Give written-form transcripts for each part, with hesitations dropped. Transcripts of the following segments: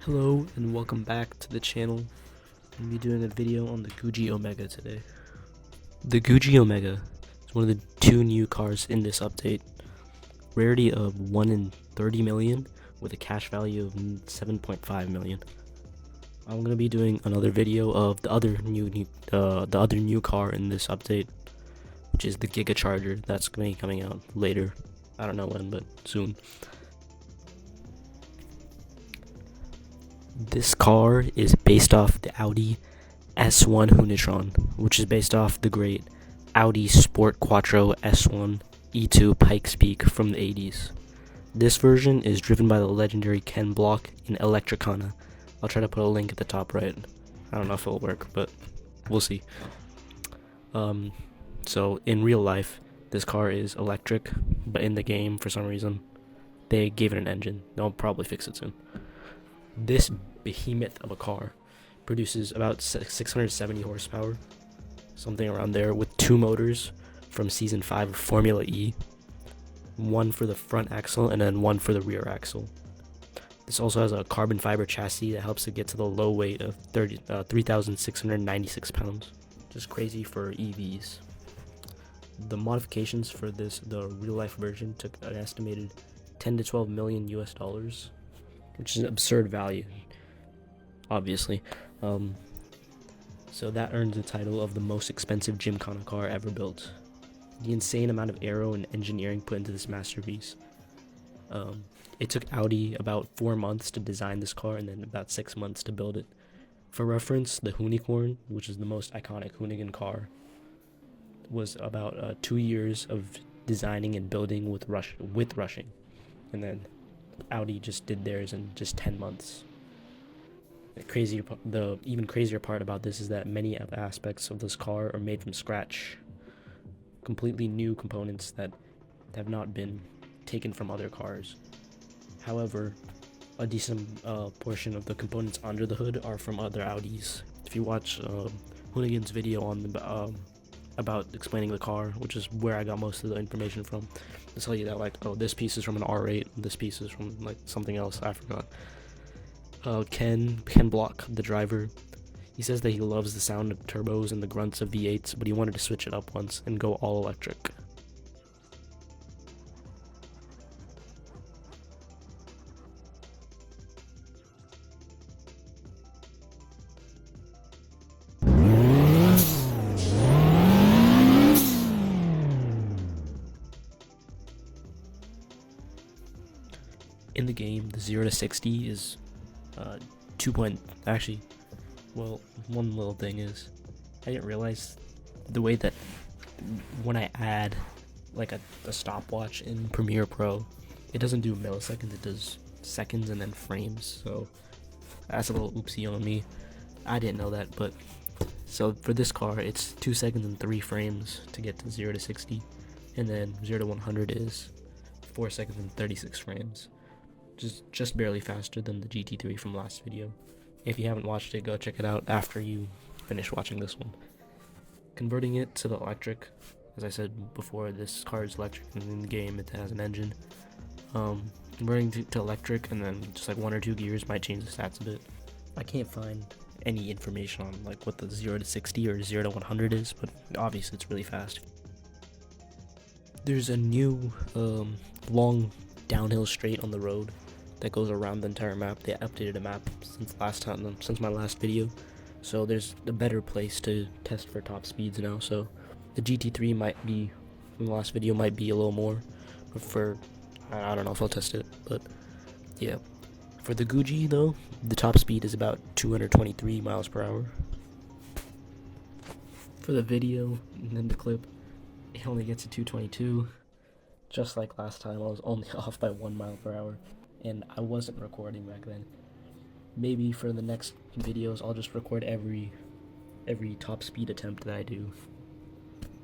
Hello and welcome back to the channel. I'm going to be doing a video on the Guji Omega today. The Guji Omega is one of the two new cars in this update. Rarity of 1 in 30 million with a cash value of 7.5 million. I'm going to be doing another video of the other new car in this update, which is the Giga Charger. That's going to be coming out later. I don't know when, but soon. This car is based off the Audi S1 Hunitron, which is based off the great Audi Sport Quattro S1 E2 Pikes Peak from the 80s. This version is driven by the legendary Ken Block in Electricana. I'll try to put a link at the top right. I don't know if it'll work, but we'll see. So in real life, this car is electric, but in the game, for some reason, they gave it an engine. They'll probably fix it soon. This behemoth of a car produces about 670 horsepower, something around there, with two motors from Season 5 of Formula E, one for the front axle and then one for the rear axle. This also has a carbon fiber chassis that helps it get to the low weight of 3,696 pounds. Just crazy for EVs. The modifications for the real life version, took an estimated 10 to 12 million US dollars, which is an absurd value, obviously. So that earns the title of the most expensive Gymkhana car ever built. The insane amount of aero and engineering put into this masterpiece. It took Audi about 4 months to design this car and then about 6 months to build it. For reference, the Unicorn, which is the most iconic Hoonigan car, was about 2 years of designing and building with rushing, and then Audi just did theirs in just 10 months. The even crazier part about this is that many of the aspects of this car are made from scratch. Completely new components that have not been taken from other cars. However, a decent portion of the components under the hood are from other Audis. If you watch Hoonigan's video on about explaining the car, which is where I got most of the information from, to tell you that, like, oh, this piece is from an R8, this piece is from like something else, I forgot. Ken Block, the driver, he says that he loves the sound of turbos and the grunts of V8s, but he wanted to switch it up once and go all electric. In the game, the 0 to 60 is 2 point. Actually, well, one little thing is, I didn't realize the way that when I add like a stopwatch in Premiere Pro, it doesn't do milliseconds, it does seconds and then frames. So that's a little oopsie on me. I didn't know that, but so for this car, it's 2 seconds and 3 frames to get to 0 to 60, and then 0 to 100 is 4 seconds and 36 frames. Just barely faster than the GT3 from last video. If you haven't watched it, go check it out after you finish watching this one. Converting it to the electric, as I said before, this car is electric, and in the game it has an engine. Converting to electric and then just like 1 or 2 gears might change the stats a bit. I can't find any information on like what the 0 to 60 or 0 to 100 is, but obviously it's really fast. There's a new long downhill straight on the road that goes around the entire map. They updated the map since my last video, so there's a better place to test for top speeds now. So the GT3 might be, from the last video, might be a little more, but I don't know if I'll test it, but yeah. For the Guji though, the top speed is about 223 miles per hour. For the video and then the clip, it only gets to 222. Just like last time, I was only off by 1 mile per hour, and I wasn't recording back then. Maybe for the next videos, I'll just record every top speed attempt that I do,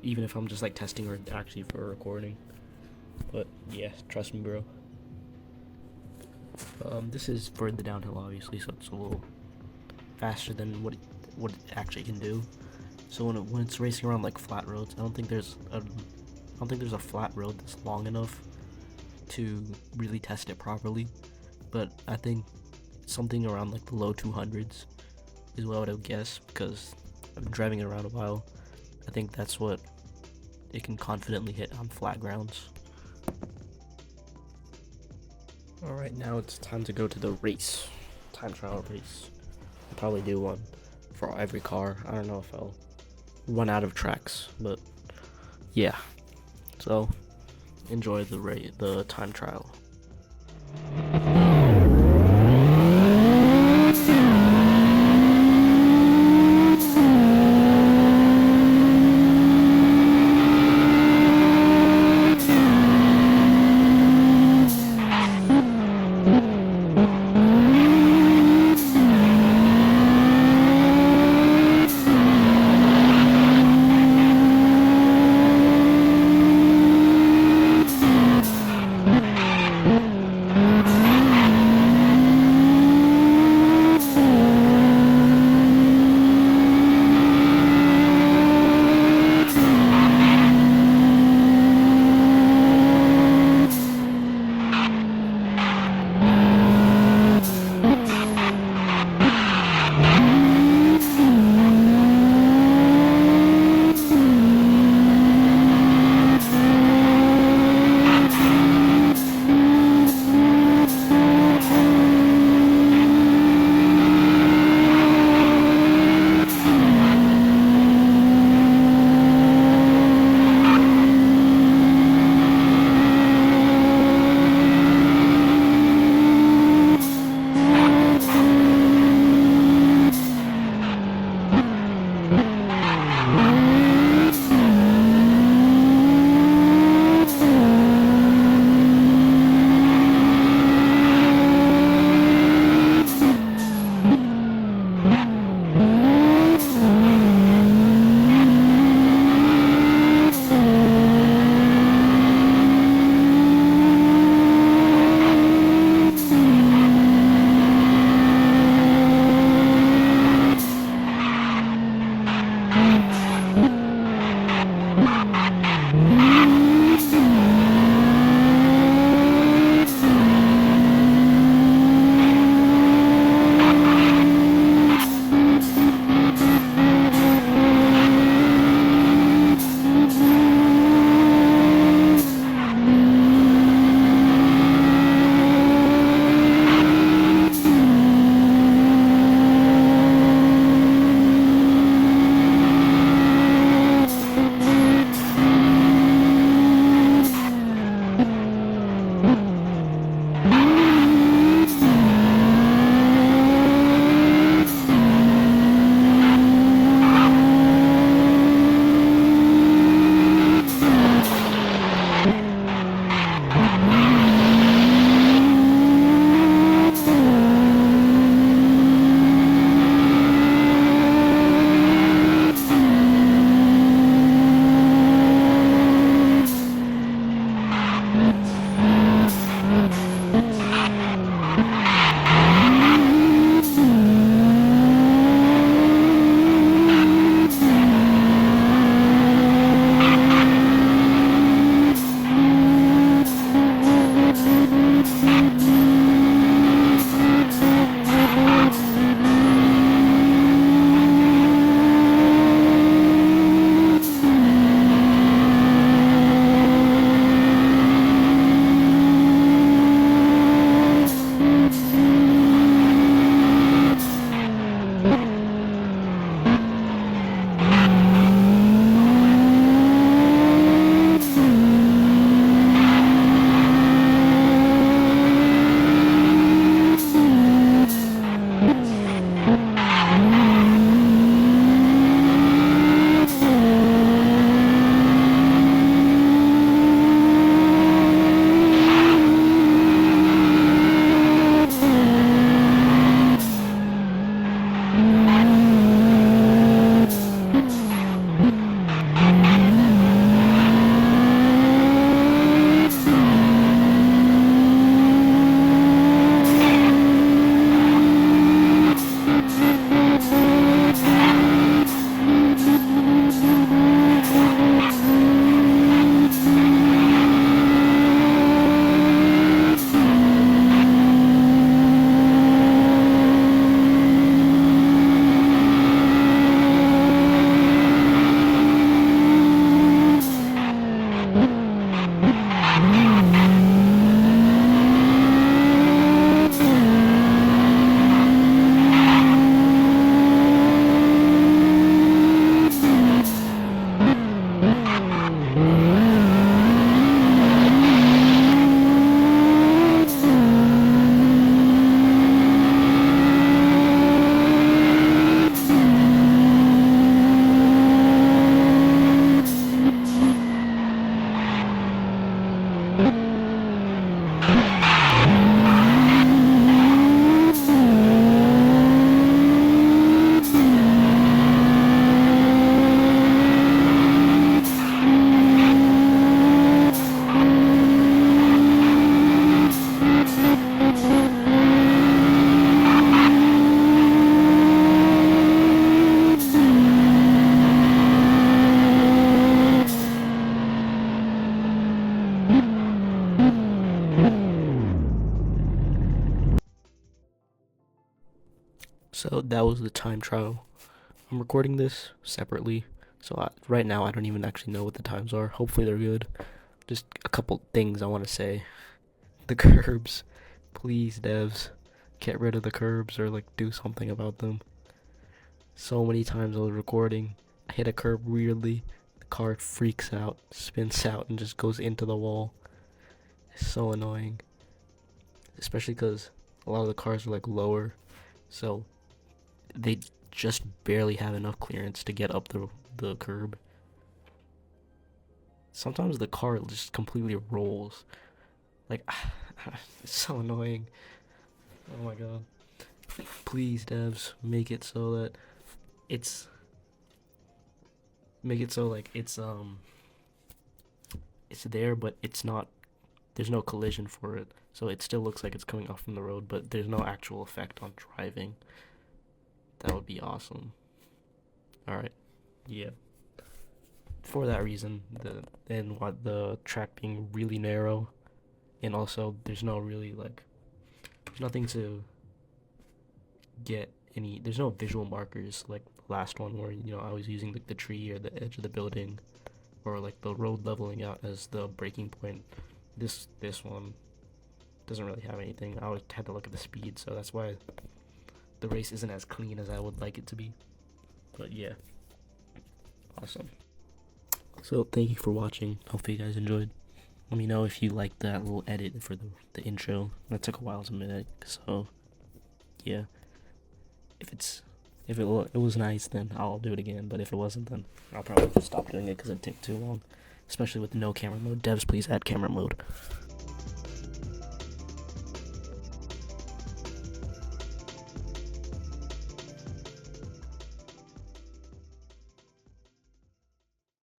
even if I'm just like testing or actually for recording. But yeah, trust me, bro. This is for the downhill, obviously, so it's a little faster than what it actually can do. So when it's racing around like flat roads, I don't think there's a flat road that's long enough to really test it properly. But I think something around like the low 200s is what I would guess, because I've been driving it around a while. I think that's what it can confidently hit on flat grounds. Alright, now it's time to go to the race. Time trial race. I'll probably do one for every car. I don't know if I'll run out of tracks, but yeah. So, enjoy the time trial. So that was the time trial. I'm recording this separately, so right now I don't even actually know what the times are. Hopefully they're good. Just a couple things I want to say. The curbs. Please, devs, get rid of the curbs or like do something about them. So many times I was recording, I hit a curb weirdly, the car freaks out, spins out, and just goes into the wall. It's so annoying. Especially because a lot of the cars are like lower, so they just barely have enough clearance to get up the curb. Sometimes the car just completely rolls. Like, it's so annoying. Oh my god. Please, devs, make it so that it's make it so like it's there, but it's not, there's no collision for it, so it still looks like it's coming off from the road, but there's no actual effect on driving. That would be awesome. Alright, yeah. For that reason, the track being really narrow, and also there's no really like, there's nothing to get any, there's no visual markers like the last one where, you know, I was using the tree or the edge of the building or like the road leveling out as the breaking point. This one doesn't really have anything. I always had to look at the speed, so that's why the race isn't as clean as I would like it to be. But yeah, awesome. So thank you for watching. Hopefully you guys enjoyed. Let me know if you liked that little edit for the intro. That took a while to make, so yeah. If it was nice, then I'll do it again. But if it wasn't, then I'll probably just stop doing it because it took too long. Especially with no camera mode. Devs, please add camera mode.